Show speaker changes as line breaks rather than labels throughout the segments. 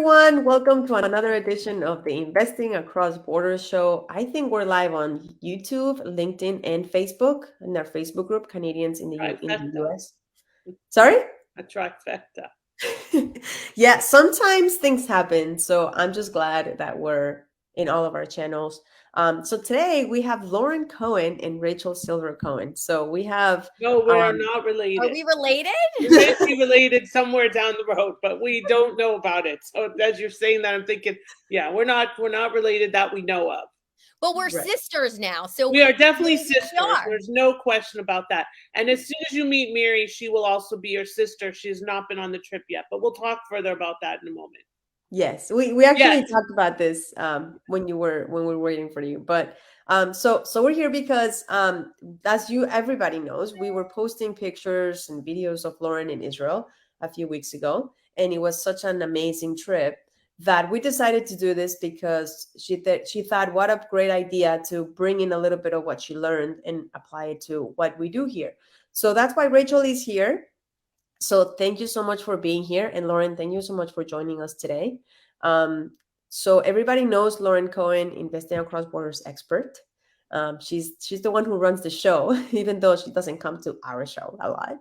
everyone. Welcome to another edition of the Investing Across Borders show. I think we're live on YouTube, LinkedIn, and Facebook in our Facebook group, Canadians in the
Trifecta.
US. Sorry?
A trifecta.
Yeah, sometimes things happen. So I'm just glad that we're in all of our channels. So today we have Lauren Cohen and Rachel Silver Cohen. So we have
No, we're
um,
not
Are
related.
we related?
We may be related somewhere down the road, but we don't know about it. So as you're saying that, I'm thinking, yeah, we're not related that we know of.
But we're
right.
sisters now, so
We are definitely
we
sisters.
are.
There's no question about that. And as soon as you meet Mary, she will also be your sister. She has not been on the trip yet, but we'll talk further about that in a moment.
Yes, we actually
Yes.
talked about this when we were waiting for you. But so we're here because as you everybody knows, we were posting pictures and videos of Lauren in Israel a few weeks ago, and it was such an amazing trip that we decided to do this because she thought what a great idea to bring in a little bit of what she learned and apply it to what we do here. So that's why Rachel is here. So thank you so much for being here. And Lauren, thank you so much for joining us today. Um, so everybody knows Lauren Cohen, Investing Across Borders expert. She's the one who runs the show, even though she doesn't come to our show a lot.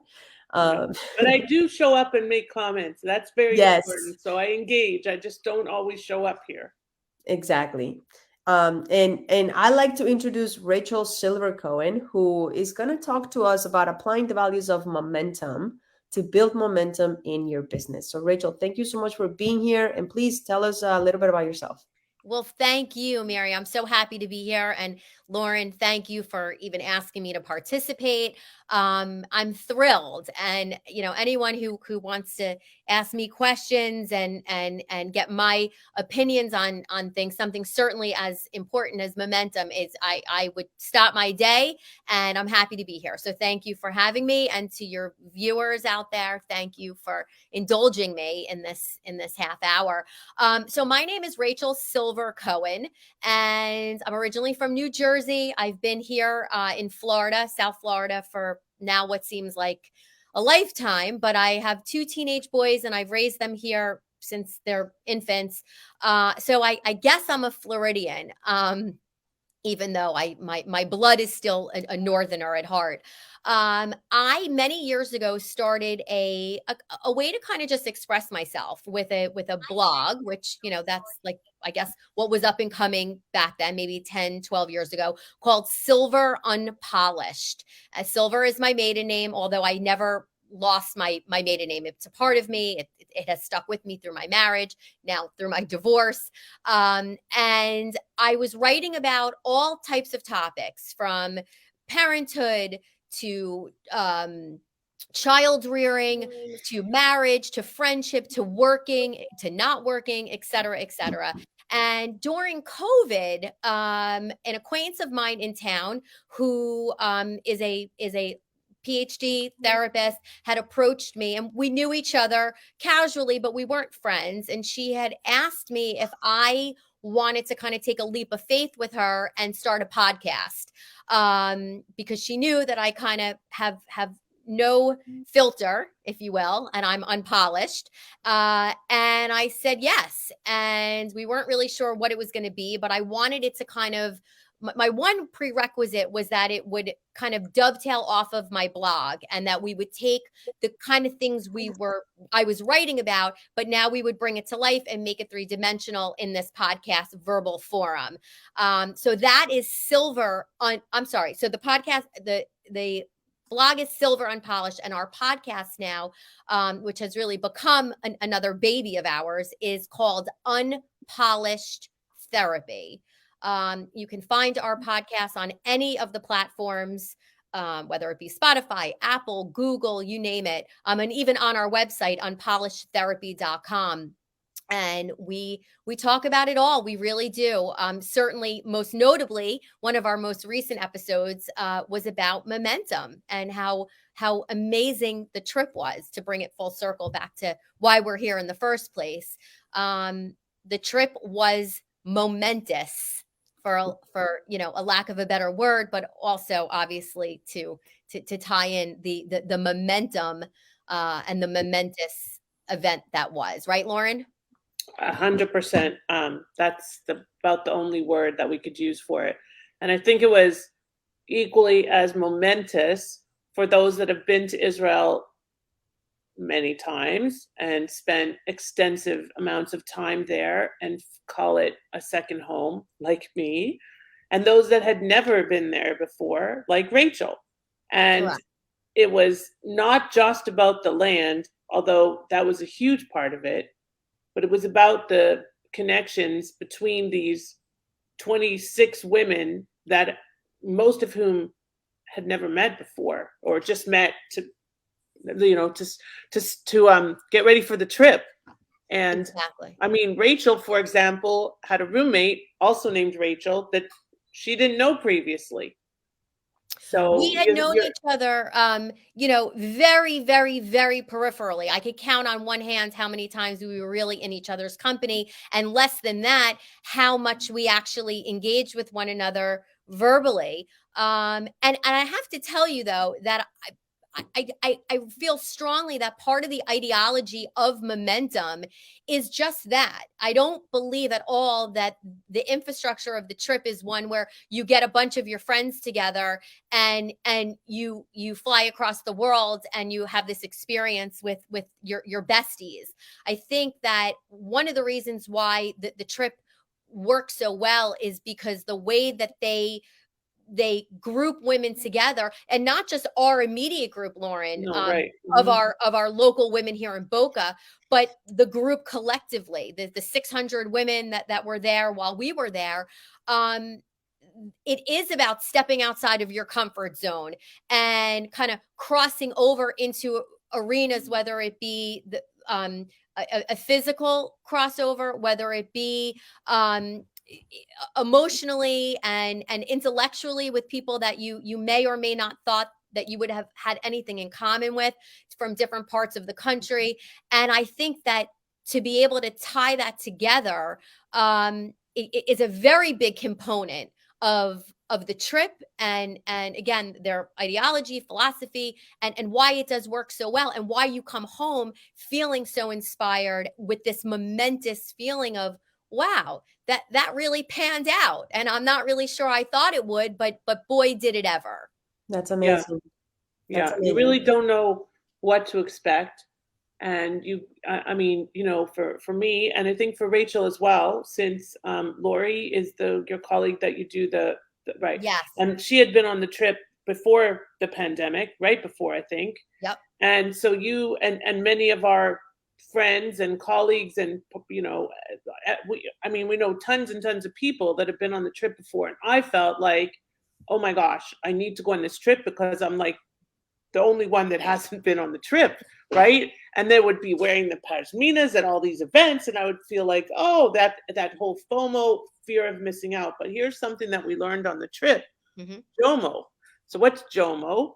No.
Um,
But I do show up and make comments. That's very
yes,
important. So I engage. I just don't always show up here.
exactly. And I like to introduce Rachel Silver Cohen, who is going to talk to us about applying the values of momentum to build momentum in your business. So, Rachel, thank you so much for being here. And please tell us a little bit about yourself.
Well, thank you, Mary. I'm so happy to be here. And Lauren, thank you for even asking me to participate. I'm thrilled. And anyone who wants to ask me questions and get my opinions on things, something certainly as important as momentum is, I would stop my day, and I'm happy to be here. So thank you for having me, and to your viewers out there, thank you for indulging me in this half hour. So my name is Rachel Silver Cohen, and I'm originally from New Jersey. I've been here in Florida, South Florida, for now what seems like a lifetime, but I have two teenage boys and I've raised them here since they're infants. So I guess I'm a Floridian. Even though my blood is still a northerner at heart. I many years ago started a way to kind of just express myself with a blog, which that's like, I guess, what was up and coming back then, maybe 10, 12 years ago, called Silver Unpolished. Silver is my maiden name, although I never lost my maiden name. It's a part of me. It has stuck with me through my marriage, now through my divorce. And I was writing about all types of topics, from parenthood to child rearing, to marriage, to friendship, to working, to not working, et cetera, et cetera. And during COVID, an acquaintance of mine in town who is a PhD therapist had approached me, and we knew each other casually, but we weren't friends. And she had asked me if I wanted to kind of take a leap of faith with her and start a podcast, because she knew that I kind of have no filter, if you will, and I'm unpolished. And I said yes. And we weren't really sure what it was going to be, but I wanted it to kind of, my one prerequisite was that it would kind of dovetail off of my blog, and that we would take the kind of things I was writing about, but now we would bring it to life and make it three-dimensional in this podcast verbal forum. So that is I'm sorry. So the podcast, the blog is Silver Unpolished, and our podcast now, which has really become another baby of ours, is called Unpolished Therapy. You can find our podcast on any of the platforms, whether it be Spotify, Apple, Google, you name it, and even on our website, unpolishedtherapy.com. And we talk about it all. We really do. Certainly, most notably, one of our most recent episodes was about momentum and how amazing the trip was, to bring it full circle back to why we're here in the first place. The trip was momentous, for a lack of a better word, but also obviously to tie in the momentum and the momentous event that was, right, Lauren?
100%. That's about the only word that we could use for it. And I think it was equally as momentous for those that have been to Israel many times and spent extensive amounts of time there and call it a second home, like me, and those that had never been there before, like Rachel. And
Correct.
it was not just about the land, although that was a huge part of it, but it was about the connections between these 26 women that most of whom had never met before or just met to get ready for the trip. And
Exactly.
I mean, Rachel, for example, had a roommate also named Rachel that she didn't know previously. So
We had known each other, very, very, very peripherally. I could count on one hand how many times we were really in each other's company, and less than that, how much we actually engaged with one another verbally. And I have to tell you though that I feel strongly that part of the ideology of momentum is just that. I don't believe at all that the infrastructure of the trip is one where you get a bunch of your friends together and you fly across the world and you have this experience with your besties. I think that one of the reasons why the trip works so well is because the way that they group women together, and not just our immediate group, Lauren,
no, right.
of our local women here in Boca, but the group collectively, the 600 women that were there while we were there. It is about stepping outside of your comfort zone and kind of crossing over into arenas, whether it be a physical crossover, whether it be emotionally and intellectually with people that you may or may not thought that you would have had anything in common with from different parts of the country. And I think that to be able to tie that together is a very big component of the trip and again their ideology, philosophy, and why it does work so well, and why you come home feeling so inspired with this momentous feeling of, wow, that really panned out, and I'm not really sure I thought it would, but boy did it ever.
That's
Yeah,
amazing. That's
yeah. You really
amazing.
don't know what to expect. And I mean, for me, and I think for Rachel as well, since Lori is your colleague that you do the right,
Yes.
and she had been on the trip before the pandemic, right before, I think.
Yep.
And so you and many of our friends and colleagues and we know tons and tons of people that have been on the trip before, and I felt like, oh my gosh, I need to go on this trip because I'm like the only one that hasn't been on the trip, right? And they would be wearing the pashminas at all these events, and I would feel like, oh, that whole FOMO, fear of missing out. But here's something that we learned on the trip: JOMO. So what's JOMO,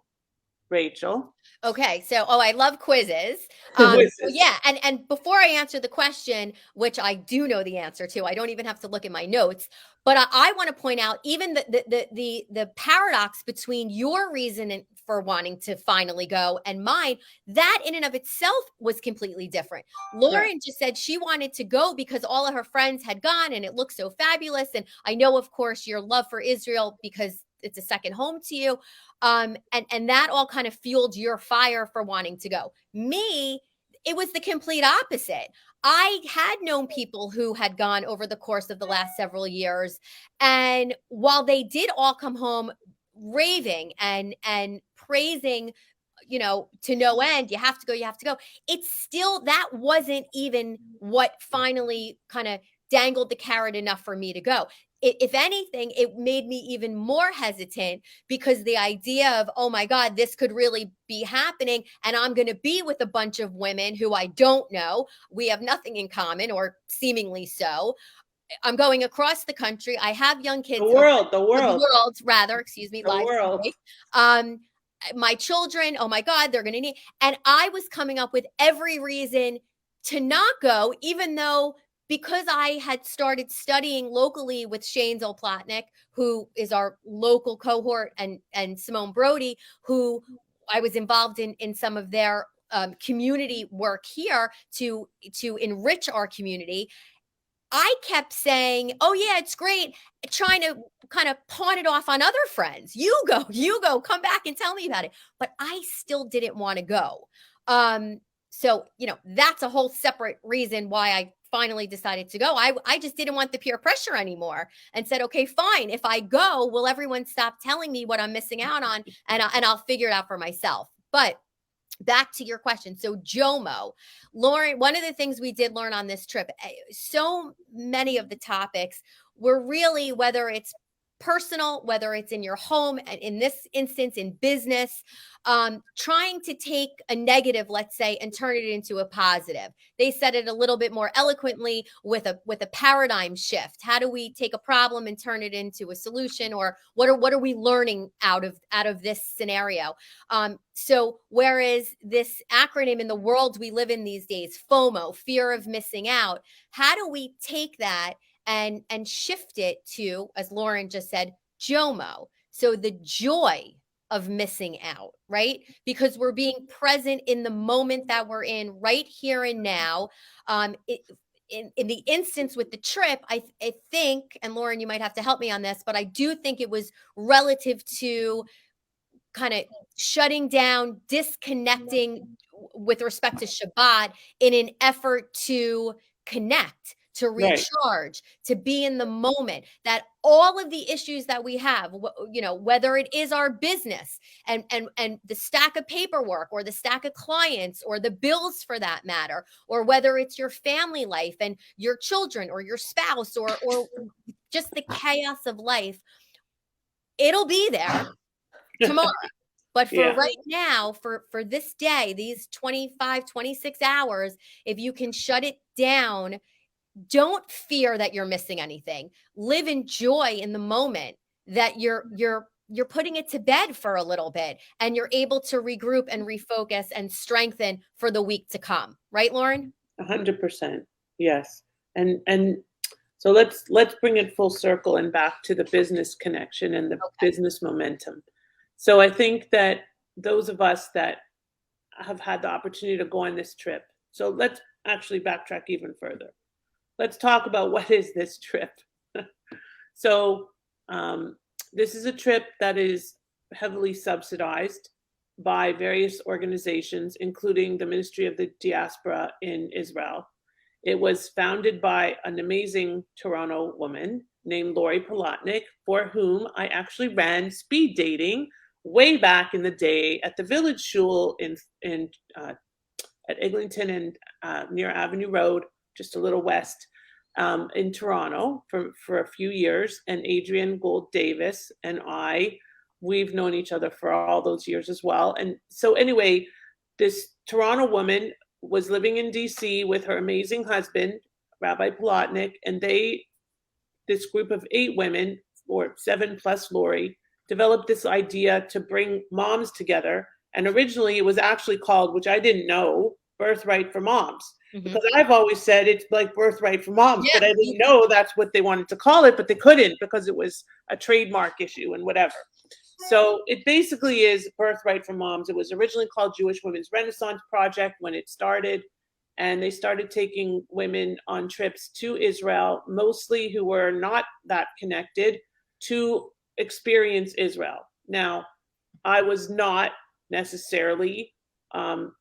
Rachel?
Okay, so I love quizzes. So
Quizzes.
yeah, and before I answer the question, which I do know the answer to, I don't even have to look at my notes. But I want to point out even the paradox between your reason for wanting to finally go and mine. That in and of itself was completely different. Lauren just said she wanted to go because all of her friends had gone and it looked so fabulous. And I know, of course, your love for Israel because it's a second home to you. And that all kind of fueled your fire for wanting to go. Me, it was the complete opposite. I had known people who had gone over the course of the last several years, and while they did all come home raving and praising, to no end, you have to go, you have to go. It's still, that wasn't even what finally kind of dangled the carrot enough for me to go. If anything, it made me even more hesitant because the idea of, oh my God, this could really be happening. And I'm going to be with a bunch of women who I don't know. We have nothing in common, or seemingly so. I'm going across the country. I have young kids.
The world,
Rather, excuse me,
the
live
world.
My children, oh my God, they're going to need. And I was coming up with every reason to not go, even though, because I had started studying locally with Shane Zolplatnik, who is our local cohort, and Simone Brody, who I was involved in some of their community work here to enrich our community, I kept saying, "Oh yeah, it's great," trying to kind of pawn it off on other friends. You go, come back and tell me about it. But I still didn't want to go. So, that's a whole separate reason why I finally decided to go. I just didn't want the peer pressure anymore and said, "Okay, fine. If I go, will everyone stop telling me what I'm missing out on, and I'll figure it out for myself." But back to your question. So JOMO, Lauren, one of the things we did learn on this trip, so many of the topics were really, whether it's personal, whether it's in your home, and in this instance, in business, trying to take a negative, let's say, and turn it into a positive. They said it a little bit more eloquently with a paradigm shift. How do we take a problem and turn it into a solution, or what are we learning out of this scenario? So whereas this acronym in the world we live in these days, FOMO, fear of missing out, how do we take that and shift it to, as Lauren just said, JOMO? So the joy of missing out, right? Because we're being present in the moment that we're in right here and now. In the instance with the trip, I think, and Lauren, you might have to help me on this, but I do think it was relative to kind of shutting down, disconnecting with respect to Shabbat in an effort to connect, to recharge, to be in the moment, that all of the issues that we have, whether it is our business and the stack of paperwork, or the stack of clients, or the bills for that matter, or whether it's your family life and your children or your spouse, or just the chaos of life, it'll be there tomorrow. But for right now, for this day, these 25, 26 hours, if you can shut it down, don't fear that you're missing anything. Live in joy in the moment that you're putting it to bed for a little bit, and you're able to regroup and refocus and strengthen for the week to come. Right, Lauren?
100%. Yes. And so let's bring it full circle and back to the business connection and the business momentum. So I think that those of us that have had the opportunity to go on this trip, so let's actually backtrack even further. Let's talk about, what is this trip? So this is a trip that is heavily subsidized by various organizations, including the Ministry of the Diaspora in Israel. It was founded by an amazing Toronto woman named Lori Palatnik, for whom I actually ran speed dating way back in the day at the Village Shul at Eglinton and near Avenue Road, just a little west, in Toronto for a few years. And Adrienne Gold Davis and we've known each other for all those years as well. And so anyway, this Toronto woman was living in DC with her amazing husband, Rabbi Palatnik, and this group of 8 women, or 7 plus Lori, developed this idea to bring moms together. And originally it was actually called, which I didn't know, Birthright for Moms. Mm-hmm. Because I've always said it's like Birthright for Moms, but I didn't know that's what they wanted to call it, but they couldn't because it was a trademark issue and whatever. So it basically is Birthright for Moms. It was originally called Jewish Women's Renaissance Project when it started. And they started taking women on trips to Israel, mostly who were not that connected, to experience Israel. Now, I was not necessarily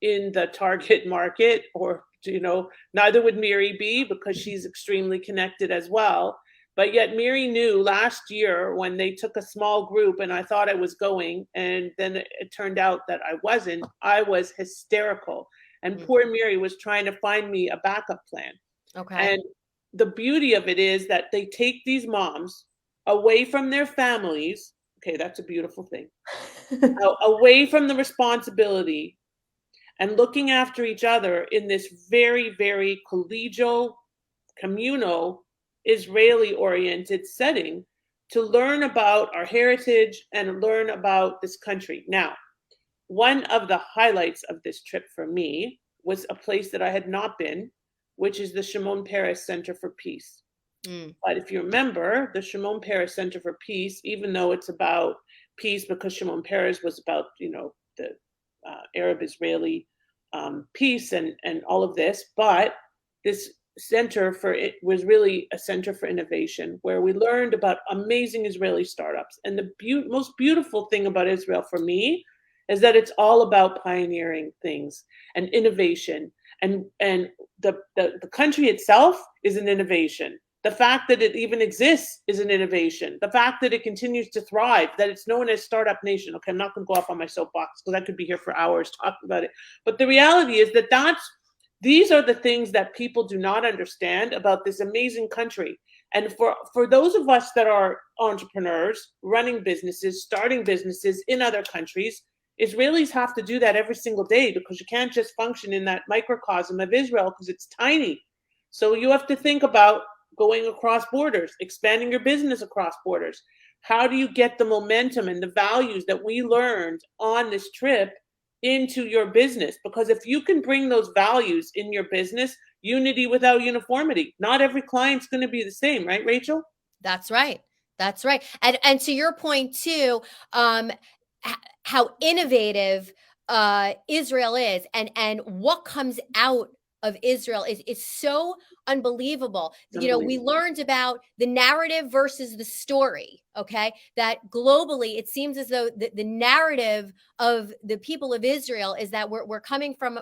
in the target market, or, neither would Miri be, because she's extremely connected as well. But yet Miri knew last year when they took a small group and I thought I was going, and then it turned out that I wasn't, I was hysterical. And poor Miri was trying to find me a backup plan. Okay. And the beauty of it is that they take these moms away from their families. Okay, that's a beautiful thing. Away from the responsibility and looking after each other in this very, very collegial, communal, Israeli-oriented setting to learn about our heritage and learn about this country. Now, one of the highlights of this trip for me was a place that I had not been, which is the Shimon Peres Center for Peace. But if you remember, the Shimon Peres Center for Peace, even though it's about peace, because Shimon Peres was about, the Arab-Israeli peace and all of this. But this center for it was really a center for innovation, where we learned about amazing Israeli startups. And the most beautiful thing about Israel for me is that it's all about pioneering things and innovation. And the country itself is an innovation. The fact that it even exists is an innovation. The fact that it continues to thrive, that it's known as Startup Nation. Okay, I'm not going to go off on my soapbox because I could be here for hours talking about it. But the reality is that these are the things that people do not understand about this amazing country. And for those of us that are entrepreneurs, running businesses, starting businesses in other countries, Israelis have to do that every single day, because you can't just function in that microcosm of Israel because it's tiny. So you have to think about going across borders, expanding your business across borders. How do you get the momentum and the values that we learned on this trip into your business? Because if you can bring those values in your business, unity without uniformity, not every client's going to be the same, right, Rachel?
That's right. That's right. And to your point too, how innovative Israel is, and what comes out of Israel is so unbelievable. You know, we learned about the narrative versus the story. Okay, that globally it seems as though the narrative of the people of Israel is that we're coming from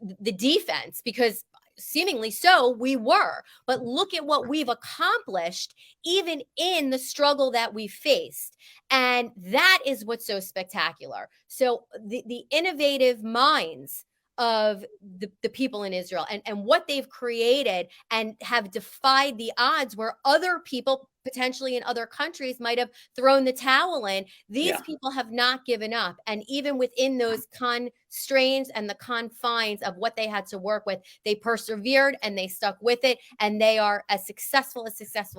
the defense, because seemingly so we were. But look at what we've accomplished, even in the struggle that we faced. And that is what's so spectacular. So the innovative minds of the people in Israel, and what they've created and have defied the odds where other people potentially in other countries might have thrown the towel in. These people have not given up. And even within those constraints and the confines of what they had to work with, they persevered and they stuck with it. And they are as successful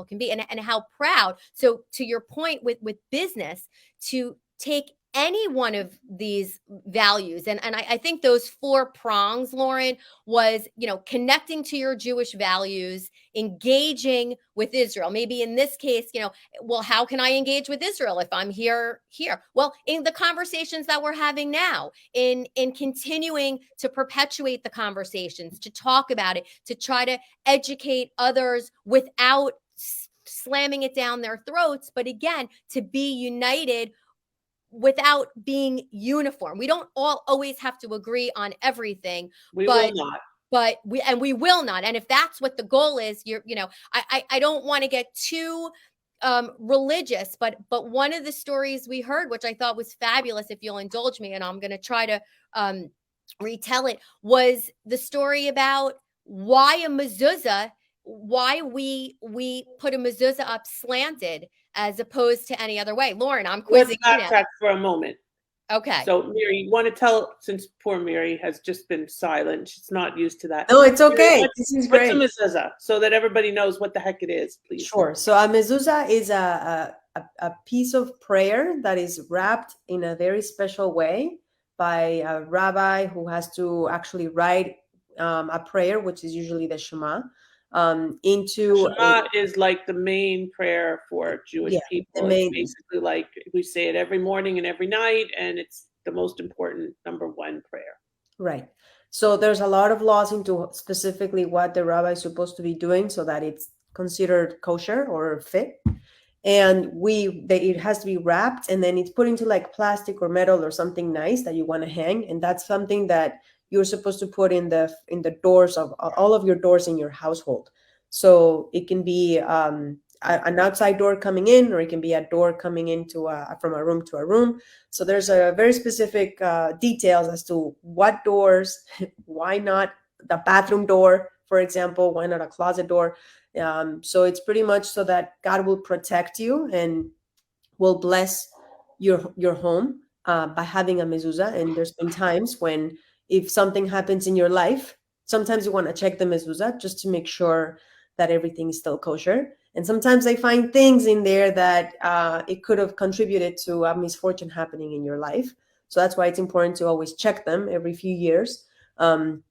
can be. And how proud. So to your point with business, to take any one of these values, and I think those 4 prongs, Lauren, was, you know, connecting to your Jewish values, engaging with Israel. Maybe in this case, you know, well, how can I engage with Israel if I'm here? Well, in the conversations that we're having now, in continuing to perpetuate the conversations, to talk about it, to try to educate others without slamming it down their throats, but again, to be united without being uniform. We don't all always have to agree on everything.
We will not.
But we will not. And if that's what the goal is, I don't want to get too religious, but one of the stories we heard, which I thought was fabulous, if you'll indulge me, and I'm going to try to retell it, was the story about why a mezuzah, why we put a mezuzah up slanted as opposed to any other way. Lauren, I'm quizzing you now.
Let's backtrack for a moment.
Okay.
So, Mary, you want to tell, since poor Mary has just been silent, she's not used to that.
No, it's okay.
Mary,
this is great.
What's a mezuzah, so that everybody knows what the heck it is, please?
Sure. So a mezuzah is a piece of prayer that is wrapped in a very special way by a rabbi who has to actually write a prayer, which is usually the Shema.
Shema is like the main prayer for Jewish people. It's basically like we say it every morning and every night, and it's the most important number 1 prayer. Right.
So there's a lot of laws into specifically what the rabbi is supposed to be doing so that it's considered kosher or fit. And it has to be wrapped, and then it's put into like plastic or metal or something nice that you want to hang. And that's something that you're supposed to put in the doors of all of your doors in your household. So it can be an outside door coming in, or it can be a door coming into from a room to a room. So there's a very specific details as to what doors, why not the bathroom door, for example, why not a closet door? So it's pretty much so that God will protect you and will bless your home by having a mezuzah. And there's been times when, if something happens in your life, sometimes you want to check the mezuzah just to make sure that everything is still kosher. And sometimes they find things in there that it could have contributed to a misfortune happening in your life. So that's why it's important to always check them every few years. And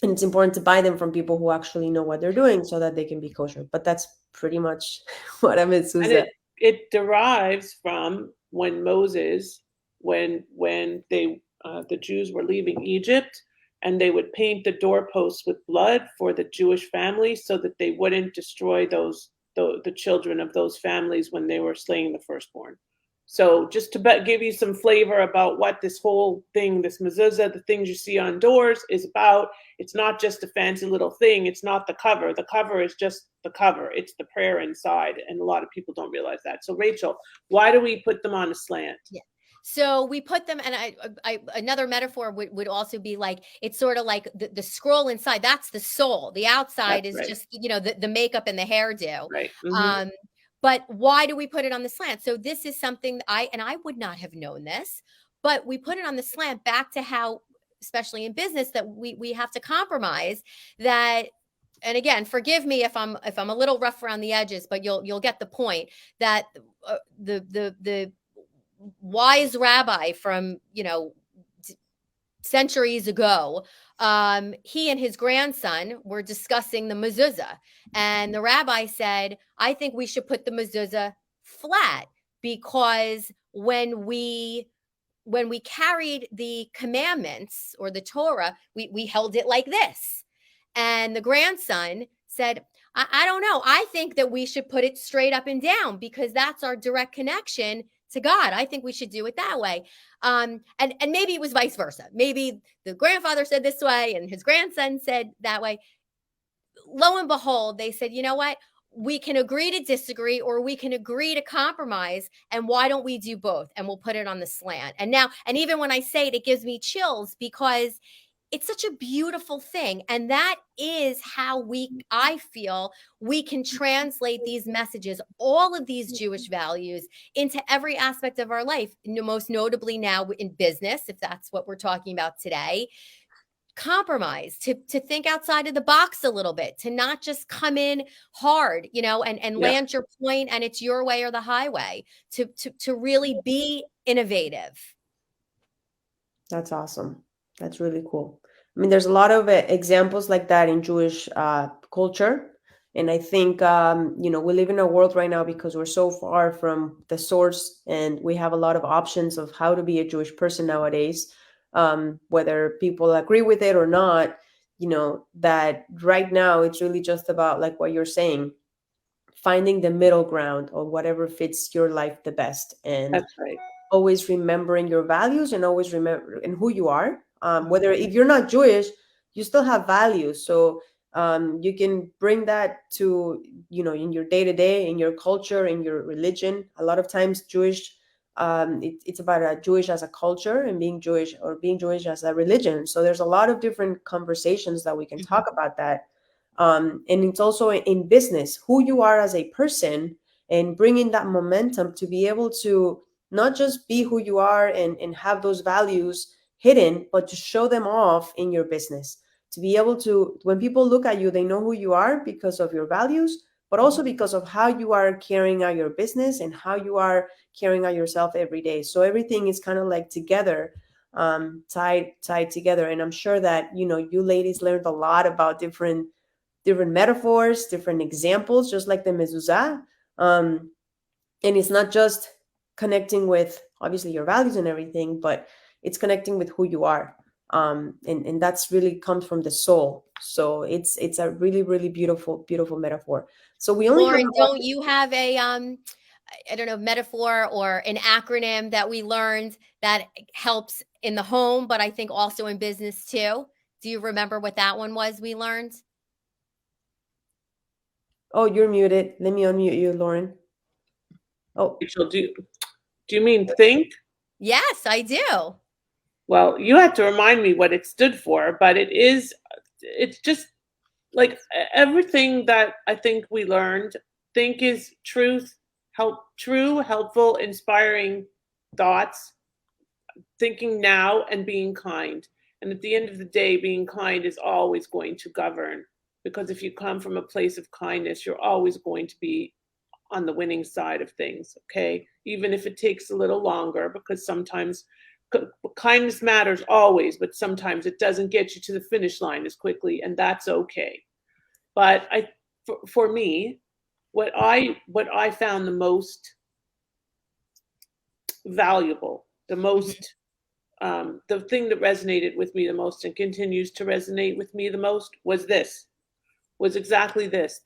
it's important to buy them from people who actually know what they're doing so that they can be kosher. But that's pretty much what a mezuzah.
And it derives from when Moses, when they the Jews were leaving Egypt, and they would paint the doorposts with blood for the Jewish families so that they wouldn't destroy the children of those families when they were slaying the firstborn. So just to give you some flavor about what this whole thing, this mezuzah, the things you see on doors is about, it's not just a fancy little thing. It's not the cover. The cover is just the cover. It's the prayer inside. And a lot of people don't realize that. So Rachel, why do we put them on a slant?
Yeah. So we put them, and I another metaphor would also be like, it's sort of like the scroll inside. That's the soul. The outside
That's
is
right.
just, the makeup and the hairdo.
Right.
But why do we put it on the slant? So this is something that I would not have known this, but we put it on the slant back to how, especially in business, that we have to compromise that. And again, forgive me if I'm a little rough around the edges, but you'll get the point that the wise rabbi from centuries ago, he and his grandson were discussing the mezuzah, and the rabbi said, I think we should put the mezuzah flat, because when we carried the commandments or the Torah, we held it like this. And the grandson said, I don't know. I think that we should put it straight up and down, because that's our direct connection to God. I think we should do it that way. And maybe it was vice versa. Maybe the grandfather said this way and his grandson said that way. Lo and behold, they said, you know what? We can agree to disagree, or we can agree to compromise. And why don't we do both? And we'll put it on the slant. And even when I say it, it gives me chills, because it's such a beautiful thing. And that is how I feel we can translate these messages, all of these Jewish values, into every aspect of our life, most notably now in business, if that's what we're talking about today. Compromise, to think outside of the box a little bit, to not just come in hard, and land your point, and it's your way or the highway, to really be innovative.
That's awesome. That's really cool. I mean, there's a lot of examples like that in Jewish culture. And I think, we live in a world right now, because we're so far from the source, and we have a lot of options of how to be a Jewish person nowadays, whether people agree with it or not, that right now it's really just about, like what you're saying, finding the middle ground or whatever fits your life the best. And
That's right.
always remembering your values, and always remember and who you are. Whether if you're not Jewish, you still have values. So you can bring that to, in your day to day, in your culture, in your religion. A lot of times Jewish, it's about Jewish as a culture, and being Jewish, or being Jewish as a religion. So there's a lot of different conversations that we can talk about that. And it's also in business, who you are as a person, and bringing that momentum to be able to not just be who you are and have those values hidden, but to show them off in your business. To be able to, when people look at you, they know who you are because of your values, but also because of how you are carrying out your business and how you are carrying out yourself every day. So everything is kind of like together, tied together. And I'm sure that, you ladies learned a lot about different metaphors, different examples, just like the mezuzah. And it's not just connecting with obviously your values and everything, but it's connecting with who you are. And that's really comes from the soul. So it's a really, really beautiful metaphor. So we only
Lauren, don't you have a I don't know, metaphor or an acronym that we learned that helps in the home, but I think also in business too? Do you remember what that one was we learned?
Oh, you're muted. Let me unmute you, Lauren. Oh,
Rachel, do you mean think?
Yes, I do.
Well, you had to remind me what it stood for, but it's just like everything that I think we learned. Think is truth, true, helpful, inspiring thoughts, thinking now, and being kind. And at the end of the day, being kind is always going to govern, because if you come from a place of kindness, you're always going to be on the winning side of things, okay? Even if it takes a little longer, because sometimes kindness matters always, but sometimes it doesn't get you to the finish line as quickly, and that's okay. But for me, what I found the most valuable, the most the thing that resonated with me the most and continues to resonate with me the most was exactly this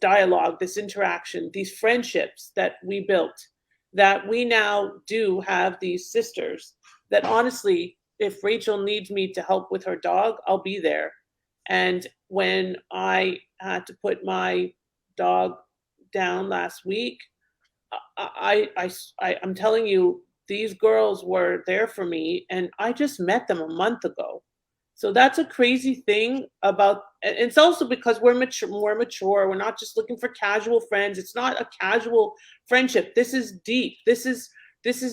dialogue, this interaction, these friendships that we built, that we now do have these sisters that honestly, if Rachel needs me to help with her dog, I'll be there. And when I had to put my dog down last week, I'm telling you, these girls were there for me, and I just met them a month ago. So that's a crazy thing about, and it's also because we're mature, more mature. We're not just looking for casual friends. It's not a casual friendship. This is deep. This is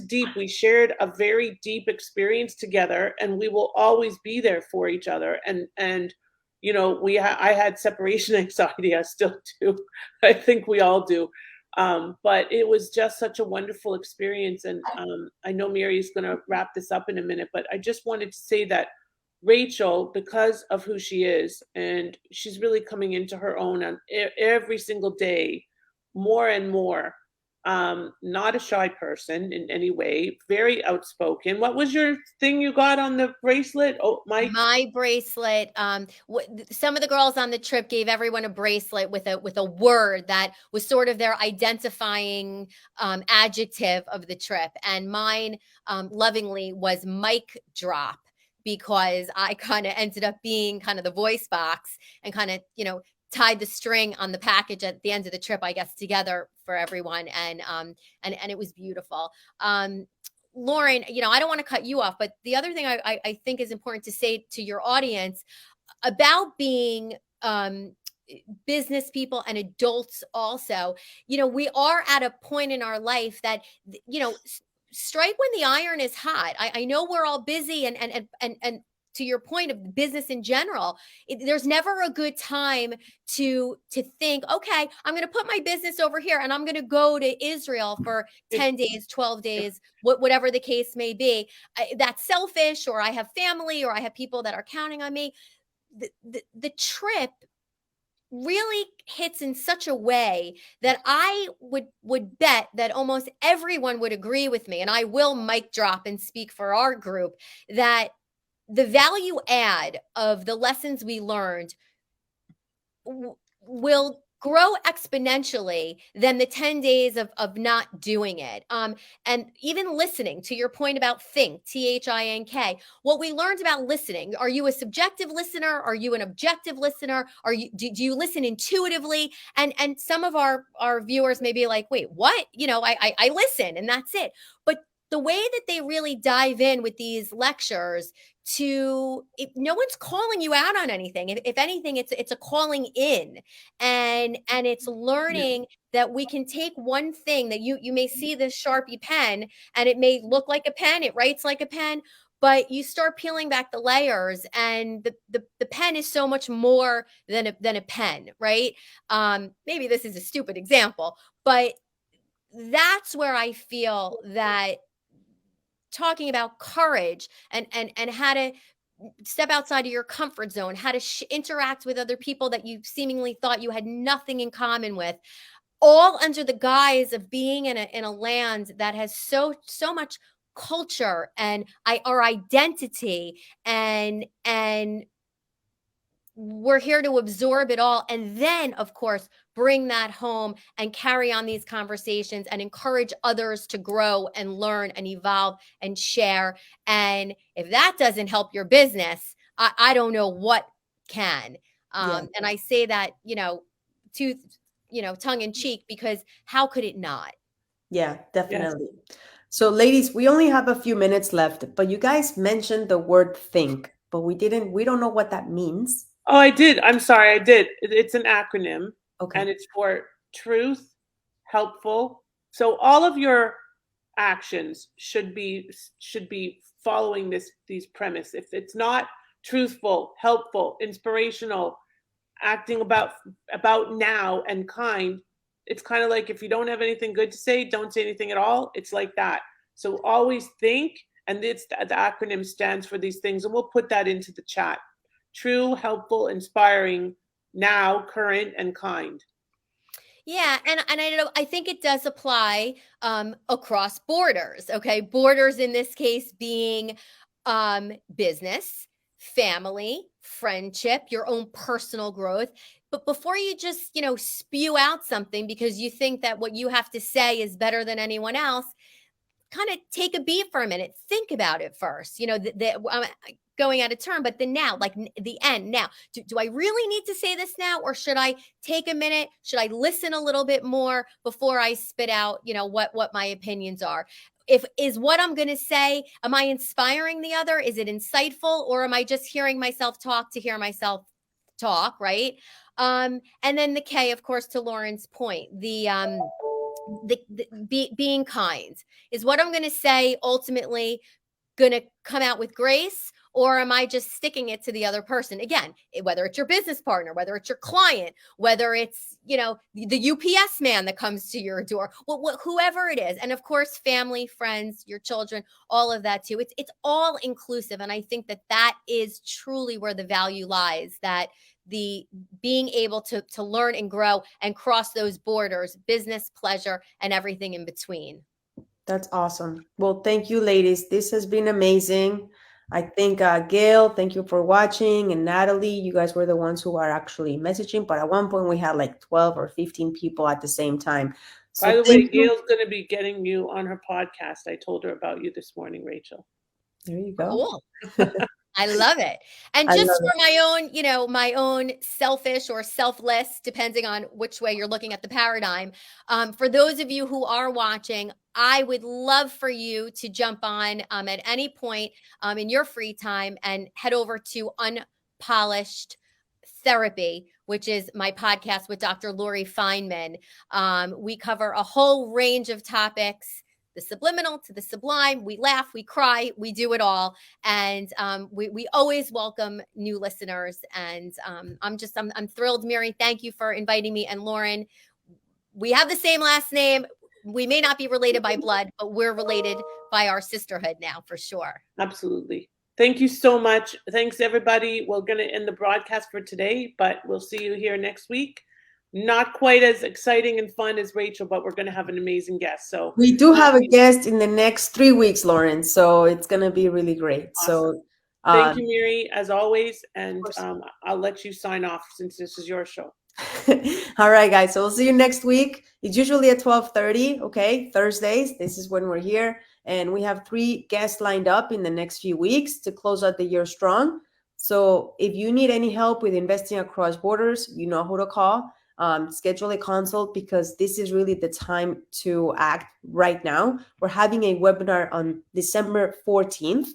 deep. We shared a very deep experience together, and we will always be there for each other. And I had separation anxiety. I still do. I think we all do. But it was just such a wonderful experience. And I know Mary is going to wrap this up in a minute, but I just wanted to say that Rachel, because of who she is, and she's really coming into her own on every single day, more and more. Not a shy person in any way, very outspoken. What was your thing you got on the bracelet? Oh, Mike.
My bracelet. Some of the girls on the trip gave everyone a bracelet with a word that was sort of their identifying adjective of the trip, and mine, lovingly, was mic drop, because I kind of ended up being kind of the voice box and kind of tied the string on the package at the end of the trip, I guess, together for everyone, and it was beautiful. Lauren, I don't want to cut you off, but the other thing I think is important to say to your audience about being business people and adults also, we are at a point in our life that, strike when the iron is hot. I know we're all busy, and to your point of business in general, there's never a good time to think, okay, I'm going to put my business over here and I'm going to go to Israel for 10 days, 12 days, whatever the case may be. That's selfish, or I have family, or I have people that are counting on me. The trip really hits in such a way that I would bet that almost everyone would agree with me, and I will mic drop and speak for our group, that the value add of the lessons we learned will grow exponentially than the 10 days of not doing it. And even listening, to your point about think, THINK, what we learned about listening. Are you a subjective listener? Are you an objective listener? Do you listen intuitively? And some of our viewers may be like, wait, what? I listen and that's it. But the way that they really dive in with these lectures, no one's calling you out on anything. If anything, it's a calling in, and it's learning that we can take one thing that you may see this Sharpie pen, and it may look like a pen, it writes like a pen, but you start peeling back the layers, and the pen is so much more than a pen, right? Maybe this is a stupid example, but that's where I feel that talking about courage and how to step outside of your comfort zone, how to interact with other people that you seemingly thought you had nothing in common with, all under the guise of being in a land that has so much culture and our identity, and we're here to absorb it all, and then of course bring that home and carry on these conversations and encourage others to grow and learn and evolve and share. And if that doesn't help your business, I don't know what can. And I say that to tongue in cheek, because how could it not?
Yeah, definitely. Yes. So ladies, we only have a few minutes left, but you guys mentioned the word think, but we don't know what that means.
Oh, I did. I'm sorry, I did. It's an acronym.
Okay.
And it's for truth, helpful. So all of your actions should be following these premise. If it's not truthful, helpful, inspirational, acting about now and kind, it's kind of like if you don't have anything good to say, don't say anything at all. It's like that. So always think, and the acronym stands for these things, and we'll put that into the chat. True, helpful, inspiring, now, current, and kind.
Yeah, and I think it does apply across borders. Okay, borders in this case being business, family, friendship, your own personal growth. But before you just, spew out something because you think that what you have to say is better than anyone else, kind of take a beat for a minute. Think about it first. I'm going out of turn, but the now, like the end now. Do I really need to say this now, or should I take a minute? Should I listen a little bit more before I spit out, what my opinions are? If is what I'm going to say, am I inspiring the other? Is it insightful, or am I just hearing myself talk to hear myself talk? Right. And then the K, of course, to Lauren's point, being kind. Is what I'm going to say ultimately going to come out with grace, or am I just sticking it to the other person? Again, whether it's your business partner, whether it's your client, whether it's, the UPS man that comes to your door, whoever it is. And of course, family, friends, your children, all of that too. It's all inclusive. And I think that is truly where the value lies, that the being able to learn and grow and cross those borders, business, pleasure, and everything in between.
That's awesome. Well, thank you, ladies. This has been amazing. I think, Gail, thank you for watching. And Natalie, you guys were the ones who are actually messaging. But at one point, we had like 12 or 15 people at the same time. So
by the way, Gail's going to be getting you on her podcast. I told her about you this morning, Rachel.
There you go.
Cool. I love it. And just for my own selfish or selfless, depending on which way you're looking at the paradigm. For those of you who are watching, I would love for you to jump on at any point in your free time and head over to Unpolished Therapy, which is my podcast with Dr. Lori Feynman. We cover a whole range of topics, the subliminal to the sublime. We laugh, we cry, we do it all. And we always welcome new listeners. And I'm thrilled, Mary. Thank you for inviting me. And Lauren, we have the same last name. We may not be related by blood, but we're related by our sisterhood now, for sure.
Absolutely. Thank you so much. Thanks, everybody. We're going to end the broadcast for today, but we'll see you here next week. Not quite as exciting and fun as Rachel, but we're going to have an amazing guest. So
we do have a guest in the next 3 weeks, Lauren. So it's going to be really great.
Awesome.
So
thank you, Mary, as always. And I'll let you sign off since this is your show.
All right, guys. So we'll see you next week. It's usually at 12:30. Okay. Thursdays. This is when we're here. And we have 3 guests lined up in the next few weeks to close out the year strong. So if you need any help with investing across borders, you know who to call. Schedule a consult, because this is really the time to act right now. We're having a webinar on December 14th.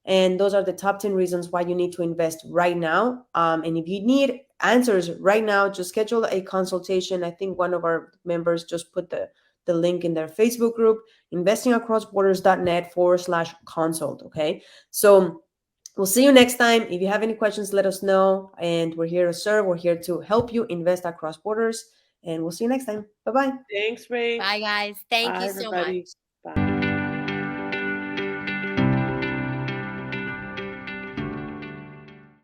And those are the top 10 reasons why you need to invest right now. And if you need answers right now, just schedule a consultation. I think one of our members just put the link in their Facebook group, investingacrossborders.net/consult. Okay. So we'll see you next time. If you have any questions, let us know. And we're here to serve. We're here to help you invest across borders. And we'll see you next time. Bye-bye.
Thanks, Ray.
Bye, guys. Thank you so much.
Bye.